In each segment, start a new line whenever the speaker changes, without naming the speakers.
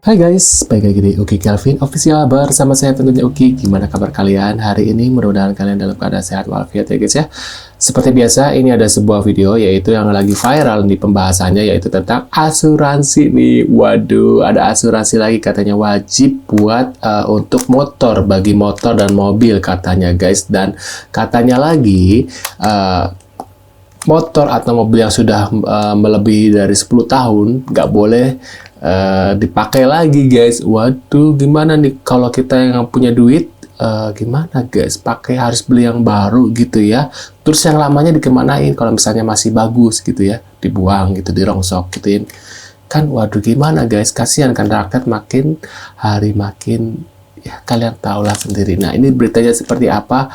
Hai guys, balik lagi di Uki Kelvin Official bersama saya tentunya Uki. Gimana kabar kalian hari ini? Mudah-mudahan kalian dalam keadaan sehat walafiat ya guys ya. Seperti biasa, ini ada sebuah video yaitu yang lagi viral di pembahasannya yaitu tentang asuransi nih. Waduh, ada asuransi lagi katanya wajib buat untuk motor, bagi motor dan mobil katanya guys. Dan katanya lagi motor atau mobil yang sudah melebihi dari 10 tahun nggak boleh dipakai lagi guys. Waduh, gimana nih kalau kita yang punya duit, gimana guys, harus beli yang baru gitu ya. Terus yang lamanya dikemanain kalau misalnya masih bagus gitu ya, dibuang gitu, dirongsok gituin kan. Waduh, gimana guys, kasihan kan rakyat makin hari makin ya kalian tahulah sendiri. Nah, ini beritanya seperti apa.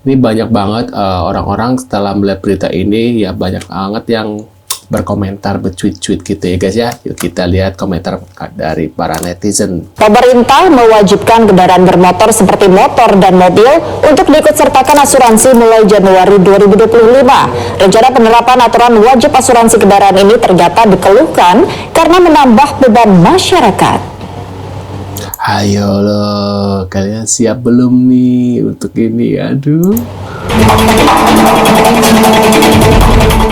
Ini banyak banget orang-orang setelah melihat berita ini ya, banyak banget yang berkomentar, bertweet-tweet gitu ya guys ya. Yuk kita lihat komentar dari para netizen.
Pemerintah mewajibkan kendaraan bermotor seperti motor dan mobil untuk diikutsertakan asuransi mulai Januari 2025. Rencana penerapan aturan wajib asuransi kendaraan ini ternyata dikeluhkan karena menambah beban masyarakat.
Ayo loh, kalian siap belum nih untuk ini? Aduh.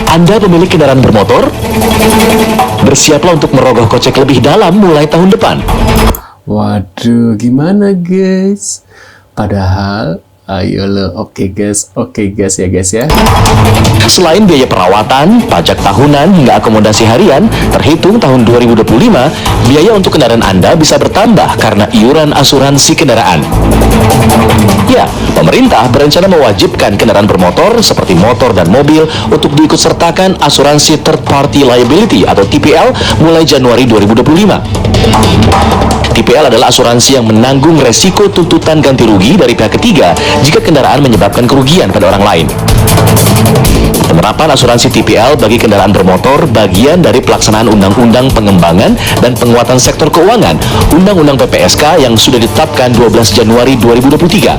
Anda pemilik kendaraan bermotor? Bersiaplah untuk merogoh kocek lebih dalam mulai tahun depan.
Waduh, gimana guys? Padahal, ayo loh, oke guys ya guys ya.
Selain biaya perawatan, pajak tahunan hingga akomodasi harian, terhitung tahun 2025, biaya untuk kendaraan Anda bisa bertambah karena iuran asuransi kendaraan. Ya, pemerintah berencana mewajibkan kendaraan bermotor seperti motor dan mobil untuk diikutsertakan asuransi third party liability atau TPL mulai Januari 2025. TPL adalah asuransi yang menanggung resiko tuntutan ganti rugi dari pihak ketiga jika kendaraan menyebabkan kerugian pada orang lain. Penerapan asuransi TPL bagi kendaraan bermotor bagian dari pelaksanaan Undang-Undang Pengembangan dan Penguatan Sektor Keuangan Undang-Undang PPSK yang sudah ditetapkan 12 Januari 2023.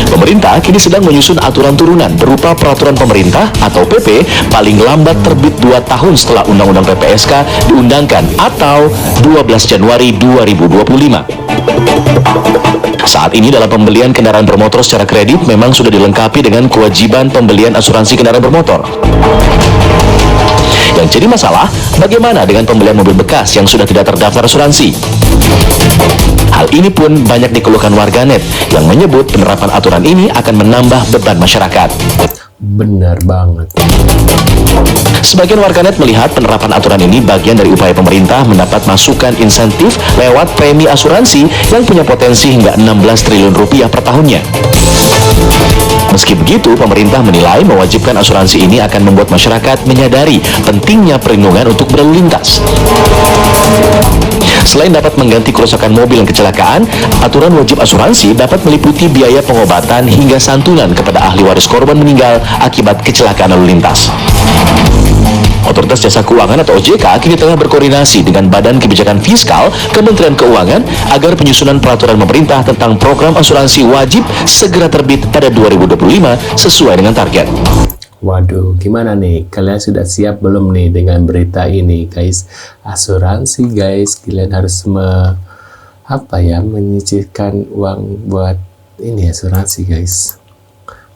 Pemerintah kini sedang menyusun aturan turunan berupa peraturan pemerintah atau PP paling lambat terbit 2 tahun setelah Undang-Undang PPSK diundangkan atau 12 Januari 2025. Saat ini dalam pembelian kendaraan bermotor secara kredit memang sudah dilengkapi dengan kewajiban pembelian asuransi kendaraan bermotor. Yang jadi masalah, bagaimana dengan pembelian mobil bekas yang sudah tidak terdaftar asuransi? Hal ini pun banyak dikeluhkan warganet yang menyebut penerapan aturan ini akan menambah beban masyarakat.
Benar banget.
Sebagian warganet melihat penerapan aturan ini bagian dari upaya pemerintah mendapat masukan insentif lewat premi asuransi yang punya potensi hingga 16 triliun rupiah per tahunnya. Meski begitu, pemerintah menilai mewajibkan asuransi ini akan membuat masyarakat menyadari pentingnya perlindungan untuk berlalu lintas. Selain dapat mengganti kerusakan mobil yang kecelakaan, aturan wajib asuransi dapat meliputi biaya pengobatan hingga santunan kepada ahli waris korban meninggal akibat kecelakaan lalu lintas. Otoritas Jasa Keuangan atau OJK kini tengah berkoordinasi dengan Badan Kebijakan Fiskal Kementerian Keuangan agar penyusunan peraturan pemerintah tentang program asuransi wajib segera terbit pada 2025 sesuai dengan target.
Waduh, gimana nih? Kalian sudah siap belum nih dengan berita ini, guys? Asuransi, guys. Kalian harus menyisihkan uang buat ini asuransi, guys.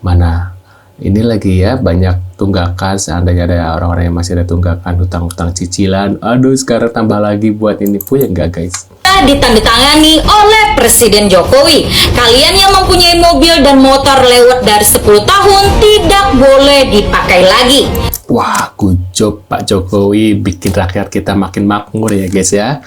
Mana? Ini lagi ya, banyak tunggakan. Seandainya ada orang-orang yang masih ada tunggakan, hutang-hutang cicilan. Aduh, sekarang tambah lagi buat ini pun ya enggak, guys?
Ditandatangani oleh Presiden Jokowi. Kalian yang mempunyai mobil dan motor lewat dari 10 tahun tidak boleh dipakai lagi.
Wah, good job Pak Jokowi, bikin rakyat kita makin makmur ya guys ya.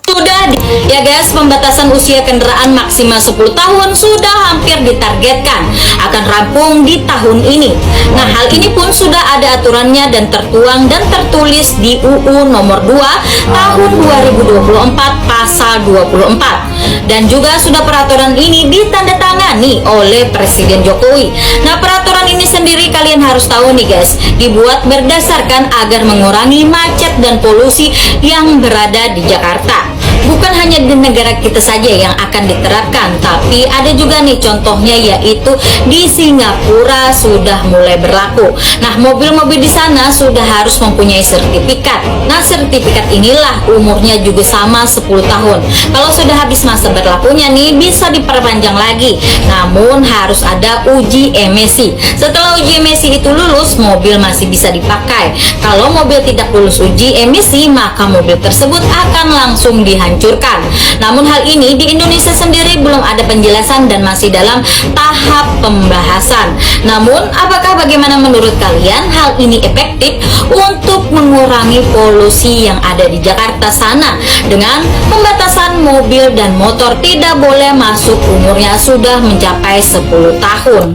Sudah ya guys, pembatasan usia kendaraan maksimal 10 tahun sudah hampir ditargetkan akan rampung di tahun ini. Nah, hal ini pun sudah ada aturannya dan tertuang dan tertulis di UU nomor 2 tahun 2024 pasal 24. Dan juga sudah peraturan ini ditandatangani oleh Presiden Jokowi. Nah, peraturan ini sendiri kalian harus tahu nih guys, dibuat berdasarkan agar mengurangi macet dan polusi yang berada di Jakarta. bukan hanya di negara kita saja yang akan diterapkan, tapi ada juga nih contohnya, yaitu di Singapura sudah mulai berlaku. Nah, mobil-mobil di sana sudah harus mempunyai sertifikat. Nah, sertifikat inilah umurnya juga sama 10 tahun. Kalau sudah habis masa berlakunya nih, bisa diperpanjang lagi. Namun harus ada uji emisi. Setelah uji emisi itu lulus, mobil masih bisa dipakai. Kalau mobil tidak lulus uji emisi, maka mobil tersebut akan langsung dihancurkan. Namun hal ini di Indonesia sendiri belum ada penjelasan dan masih dalam tahap pembahasan. Namun, apakah bagaimana menurut kalian hal ini efektif untuk mengurangi polusi yang ada di Jakarta sana dengan pembatasan mobil dan motor tidak boleh masuk umurnya sudah mencapai 10 tahun?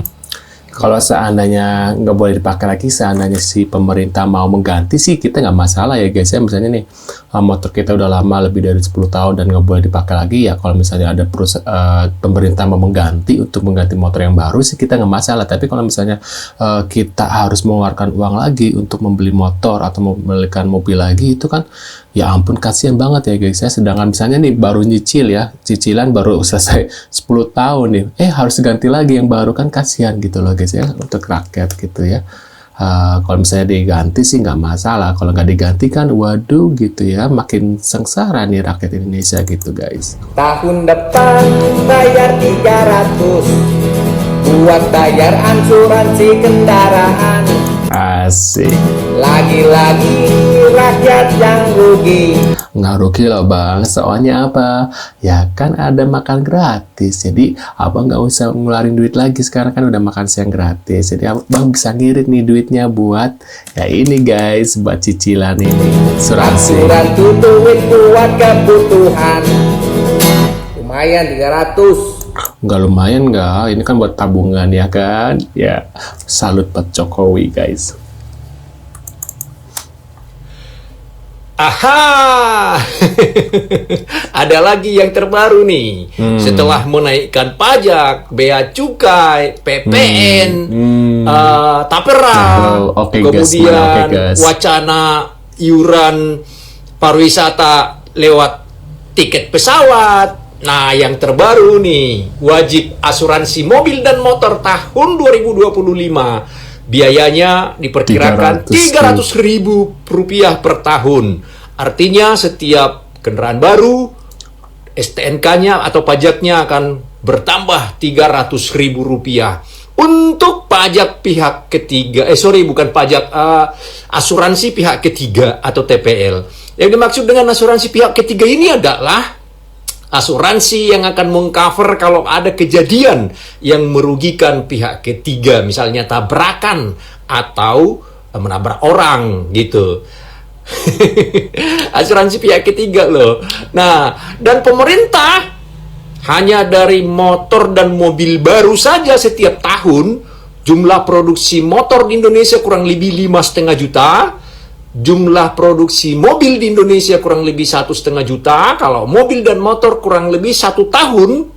Kalau seandainya nggak boleh dipakai lagi, seandainya si pemerintah mau mengganti sih, kita nggak masalah ya guys ya. Misalnya nih, motor kita udah lama lebih dari 10 tahun dan nggak boleh dipakai lagi, ya kalau misalnya ada pemerintah mau mengganti untuk mengganti motor yang baru sih, kita nggak masalah. Tapi kalau misalnya kita harus mengeluarkan uang lagi untuk membeli motor atau membelikan mobil lagi, itu kan ya ampun, kasihan banget ya guys ya. Sedangkan misalnya nih baru nyicil ya, cicilan baru selesai 10 tahun nih, harus ganti lagi yang baru, kan kasihan gitu loh guys ya, untuk rakyat gitu ya. Kalau misalnya diganti sih nggak masalah, kalau nggak diganti kan waduh gitu ya, makin sengsara nih rakyat Indonesia gitu guys.
Tahun depan bayar 300 buat bayar asuransi kendaraan.
Asik.
Lagi-lagi rakyat yang rugi.
Nggak rugi loh bang, soalnya apa? Ya kan ada makan gratis, jadi abang nggak usah ngeluarin duit lagi, sekarang kan udah makan siang gratis, jadi abang bisa ngirit nih duitnya buat ya ini guys, buat cicilan ini, asuransi.
Asuransi duit buat kebutuhan. Lumayan 300.
Nggak lumayan nggak, ini kan buat tabungan ya kan, ya salut buat Jokowi guys.
Aha, ada lagi yang terbaru nih. Setelah menaikkan pajak, bea cukai, PPN, tapera,
Oke,
kemudian
guys.
wacana iuran pariwisata lewat tiket pesawat. Nah, yang terbaru nih, wajib asuransi mobil dan motor tahun 2025. Biayanya diperkirakan 300.000 rupiah per tahun. Artinya setiap kendaraan baru, STNK-nya atau pajaknya akan bertambah 300.000 rupiah. Untuk pajak pihak ketiga, bukan pajak, asuransi pihak ketiga atau TPL. Yang dimaksud dengan asuransi pihak ketiga ini adalah asuransi yang akan mengcover kalau ada kejadian yang merugikan pihak ketiga, misalnya tabrakan atau menabrak orang gitu. Asuransi pihak ketiga loh. Nah, dan pemerintah hanya dari motor dan mobil baru saja setiap tahun jumlah produksi motor di Indonesia kurang lebih 5,5 juta. Jumlah produksi mobil di Indonesia kurang lebih 1,5 juta. Kalau mobil dan motor kurang lebih 1 tahun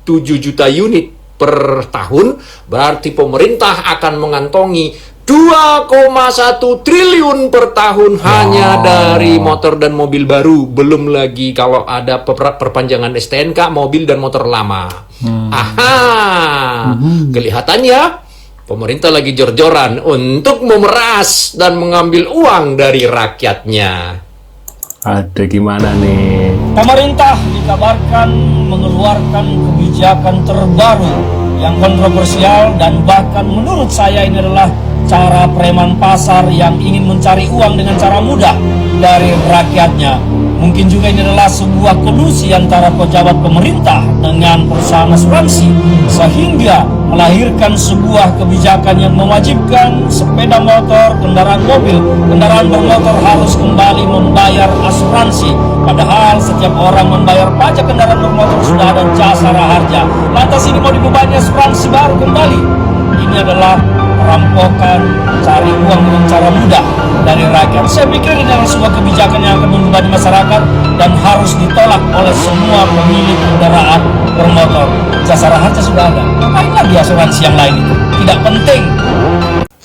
7 juta unit per tahun. Berarti pemerintah akan mengantongi 2,1 triliun per tahun hanya dari motor dan mobil baru. Belum lagi kalau ada perpanjangan STNK mobil dan motor lama. Kelihatannya pemerintah lagi jor-joran untuk memeras dan mengambil uang dari rakyatnya.
Ada gimana nih?
Pemerintah dikabarkan mengeluarkan kebijakan terbaru yang kontroversial dan bahkan menurut saya ini adalah cara preman pasar yang ingin mencari uang dengan cara mudah dari rakyatnya. Mungkin juga ini adalah sebuah kolusi antara pejabat pemerintah dengan perusahaan asuransi sehingga melahirkan sebuah kebijakan yang mewajibkan sepeda motor, kendaraan mobil, kendaraan bermotor harus kembali membayar asuransi. Padahal setiap orang membayar pajak kendaraan bermotor sudah ada jasa raharja. Lantas ini mau dibebani asuransi baru kembali. Ini adalah perampokan, cari uang dengan cara mudah dari rakyat. Saya pikir ini adalah sebuah kebijakan yang akan membebani masyarakat dan harus ditolak oleh semua pemilik kendaraan bermotor. Jasa raharja sudah ada, ngapain lagi asuransi yang lain itu? Tidak penting.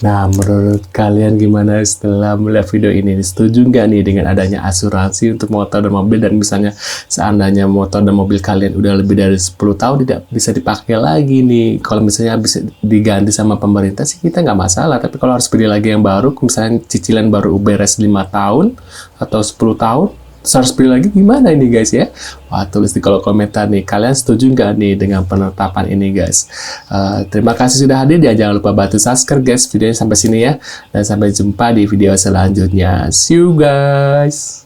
Nah, menurut kalian gimana setelah melihat video ini? Setuju nggak nih dengan adanya asuransi untuk motor dan mobil, dan misalnya seandainya motor dan mobil kalian udah lebih dari 10 tahun tidak bisa dipakai lagi nih. Kalau misalnya bisa diganti sama pemerintah sih kita nggak masalah, tapi kalau harus beli lagi yang baru, misalnya cicilan baru beres 5 tahun atau 10 tahun, terus harus beli lagi, gimana ini guys ya? Wah, tulis di kolom komentar nih, kalian setuju nggak nih dengan penetapan ini guys? Terima kasih sudah hadir, dan jangan lupa bantu subscribe guys videonya sampai sini ya, dan sampai jumpa di video selanjutnya. See you guys.